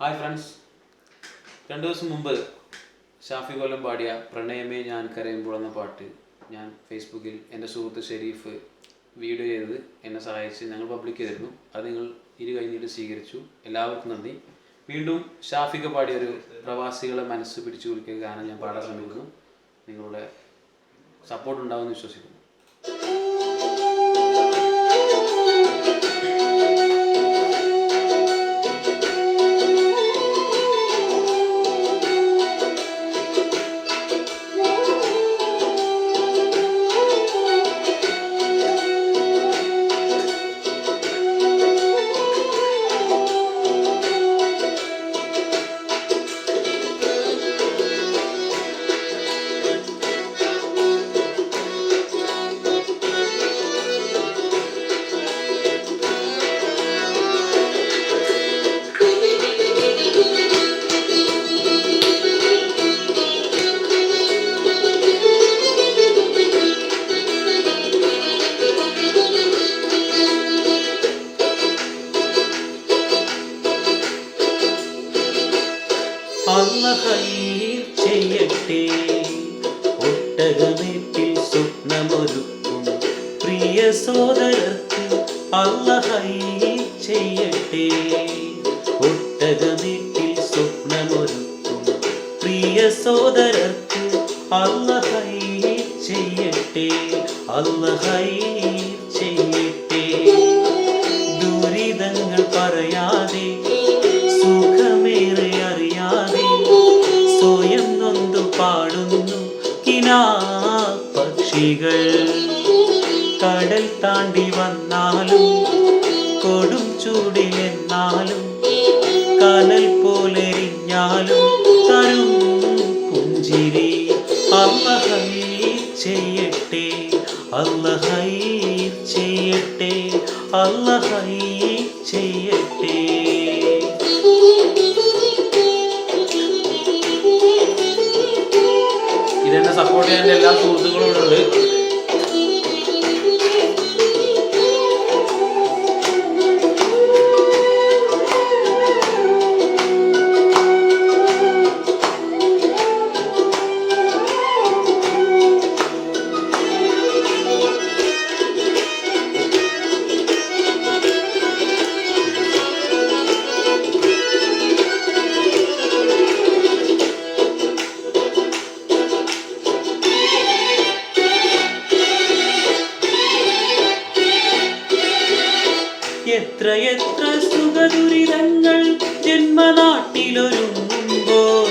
Hi friends, 2 ദിവസം മുമ്പ് ഷാഫി കൊല്ലം പാടിയ പ്രണയമേ ഞാൻ കരയുമ്പോൾ എന്ന പാട്ട് ഞാൻ ഫേസ്ബുക്കിൽ എൻ്റെ സുഹൃത്ത് ഷെരീഫ് വീഡിയോ ചെയ്തത് എന്നെ സഹായിച്ച് ഞങ്ങൾ പബ്ലിക് ചെയ്തിരുന്നു. അത് നിങ്ങൾ ഇരുകൈനീട്ട് സ്വീകരിച്ചു. എല്ലാവർക്കും നന്ദി. വീണ്ടും ഷാഫിക്ക് പാടിയൊരു പ്രവാസികളെ മനസ്സ് പിടിച്ചു കുടിക്കുക ഗാനം ഞാൻ പാടാൻ ശ്രമിക്കുന്നു. നിങ്ങളുടെ സപ്പോർട്ട് ഉണ്ടാവുമെന്ന് വിശ്വസിക്കുന്നു. അള്ളഹൈർ ചെയ്യട്ടെ, ഒട്ടകമേറ്റിൽ സ്വപ്നമൊരുക്കും പ്രിയ സോദരർക്ക്. അള്ളഹൈർ ചെയ്യട്ടെ, ഒട്ടകമേറ്റിൽ സ്വപ്നമൊരുക്കും പ്രിയ സോദരർക്ക്. അള്ളഹൈർ ചെയ്യട്ടെ, അള്ളഹൈർ ചെയ്യട്ടെ. ദുരിതങ്ങൾ പറയാതെ സുഖമേറെ അറിയാതെ സ്വയം നൊന്തു പാടുന്നു കിനാ പക്ഷികൾ. കടൽ താണ്ടി വന്നാലും കൊടും ചൂടിലെന്നാലും കനൽ പോലെരിഞ്ഞാലും തരും പുഞ്ചിരി. അള്ളഹൈർ ചെയ്യട്ടെ, അള്ളഹൈർ ചെയ്യട്ടെ, അള്ളഹൈർ ചെയ്യട്ടെ. ഇതെന്നെ സപ്പോർട്ട് ചെയ്യാൻ എല്ലാ സുഹൃത്തുക്കളും ഇവിടെ ഉണ്ട്. എത്രയെത്ര സുഖദുരിതങ്ങൾ ജന്മനാട്ടിലൊരുങ്ങുമ്പോൾ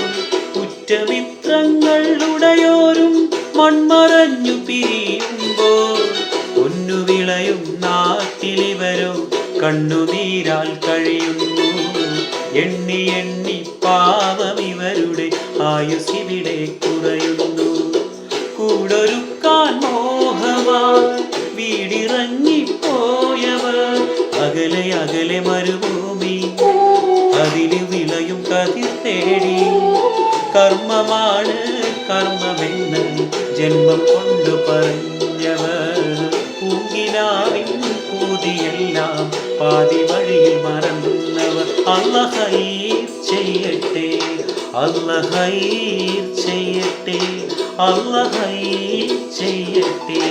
ഉറ്റമിത്രങ്ങൾ ഉടയോരും മൺമറഞ്ഞു പിരിയുമ്പോൾ പൊന്നുവിളയും നാട്ടിലിവരോ കണ്ണുനീരാൽ കഴിയുന്നു. എണ്ണി എണ്ണി പാവം ഇവരുടെ ആയുസ്സിവിടെ കുറയുന്നു. കൂടൊരുക്കാൻ മോഹമായി വീടിറങ്ങിപ്പോയവർ അകലെ അകലെ മരുഭൂമി അതിന് വിളയും കതിർ തേടി. കർമ്മമാണ് കർമ്മമെന്ന് ജന്മം കൊണ്ടു പറഞ്ഞവർ പൂങ്കിനാവിൻ പൂതിയെല്ലാം പാതി വഴിയിൽ മറന്നവർ. അള്ളഹൈർ ചെയ്യട്ടെ, അള്ളഹൈർ ചെയ്യട്ടെ, അള്ളഹൈർ ചെയ്യട്ടെ.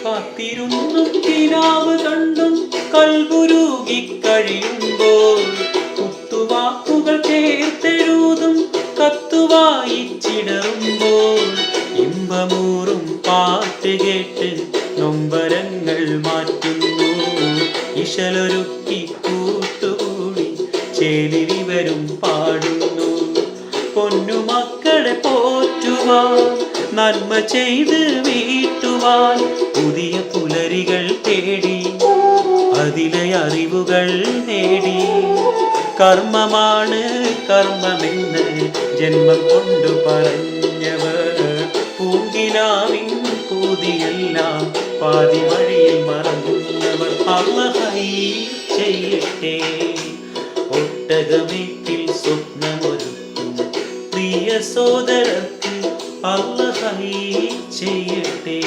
കാത്തിരുന്നും കിനാവ് കണ്ടും കൽബുരുകി കഴിയുമ്പോൾ കുത്തുവാക്കുകൾ ചേർത്തെഴുതും കത്തുവായിച്ചിടറുമ്പോൾ ഇമ്പമൂറും പാട്ട് കേട്ട് നൊമ്പരങ്ങൾ മാറ്റുന്നു. ഇശലൊരുക്കി കൂട്ടുകൂടി ചേലിരിവരും പാടുന്നു. പൊന്നുമക്കളെ പോറ്റുവാൻ നന്മ ചെയ്ത് വീട്ടുവാൻ പുതിയ പുലരികൾ തേടി അതിലെ അറിവുകൾ നേടി. കർമ്മമാണ് കർമ്മമെന്ന് ജന്മം കൊണ്ടു പറഞ്ഞവർ പൂങ്കിനാവിൻ പൂതിയെല്ലാം പാതി വഴിയിൽ മറന്നവർ അള്ളാഹ് ചെയ്യട്ടെ ഒട്ടകമേറ്റിൽ സ്വപ്നമൊരുക്കും പ്രിയ സോദരർക്ക് അള്ളാഹ് ചെയ്യട്ടെ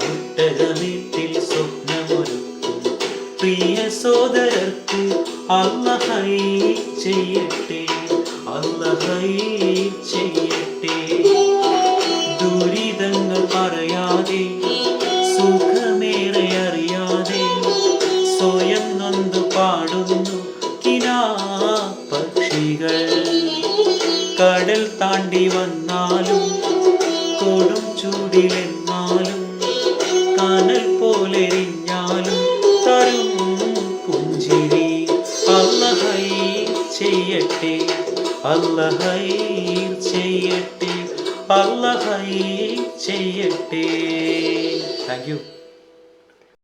ഒട്ടകമേറ്റിൽ സ്വപ്നമൊരുക്കും പ്രിയ സോദരർക്ക് അള്ളാഹ് ചെയ്യട്ടെ അള്ളാഹ് ചെയ്യട്ടെ ദുരിതങ്ങൾ പറയാതെ സുഖമേറെ അറിയാതെ സ്വയം നൊന്തു പാടുന്നു പക്ഷികൾ കടൽ താണ്ടി വന്നാലും കൊടും ചൂടിലെന്നാലും കനൽ പോലെരിഞ്ഞാലും തരും പുഞ്ചിരി അല്ലാഹ് ചെയ്യട്ടെ അല്ലാഹ് ചെയ്യട്ടെ അല്ലാഹ് ചെയ്യട്ടെ. Thank you.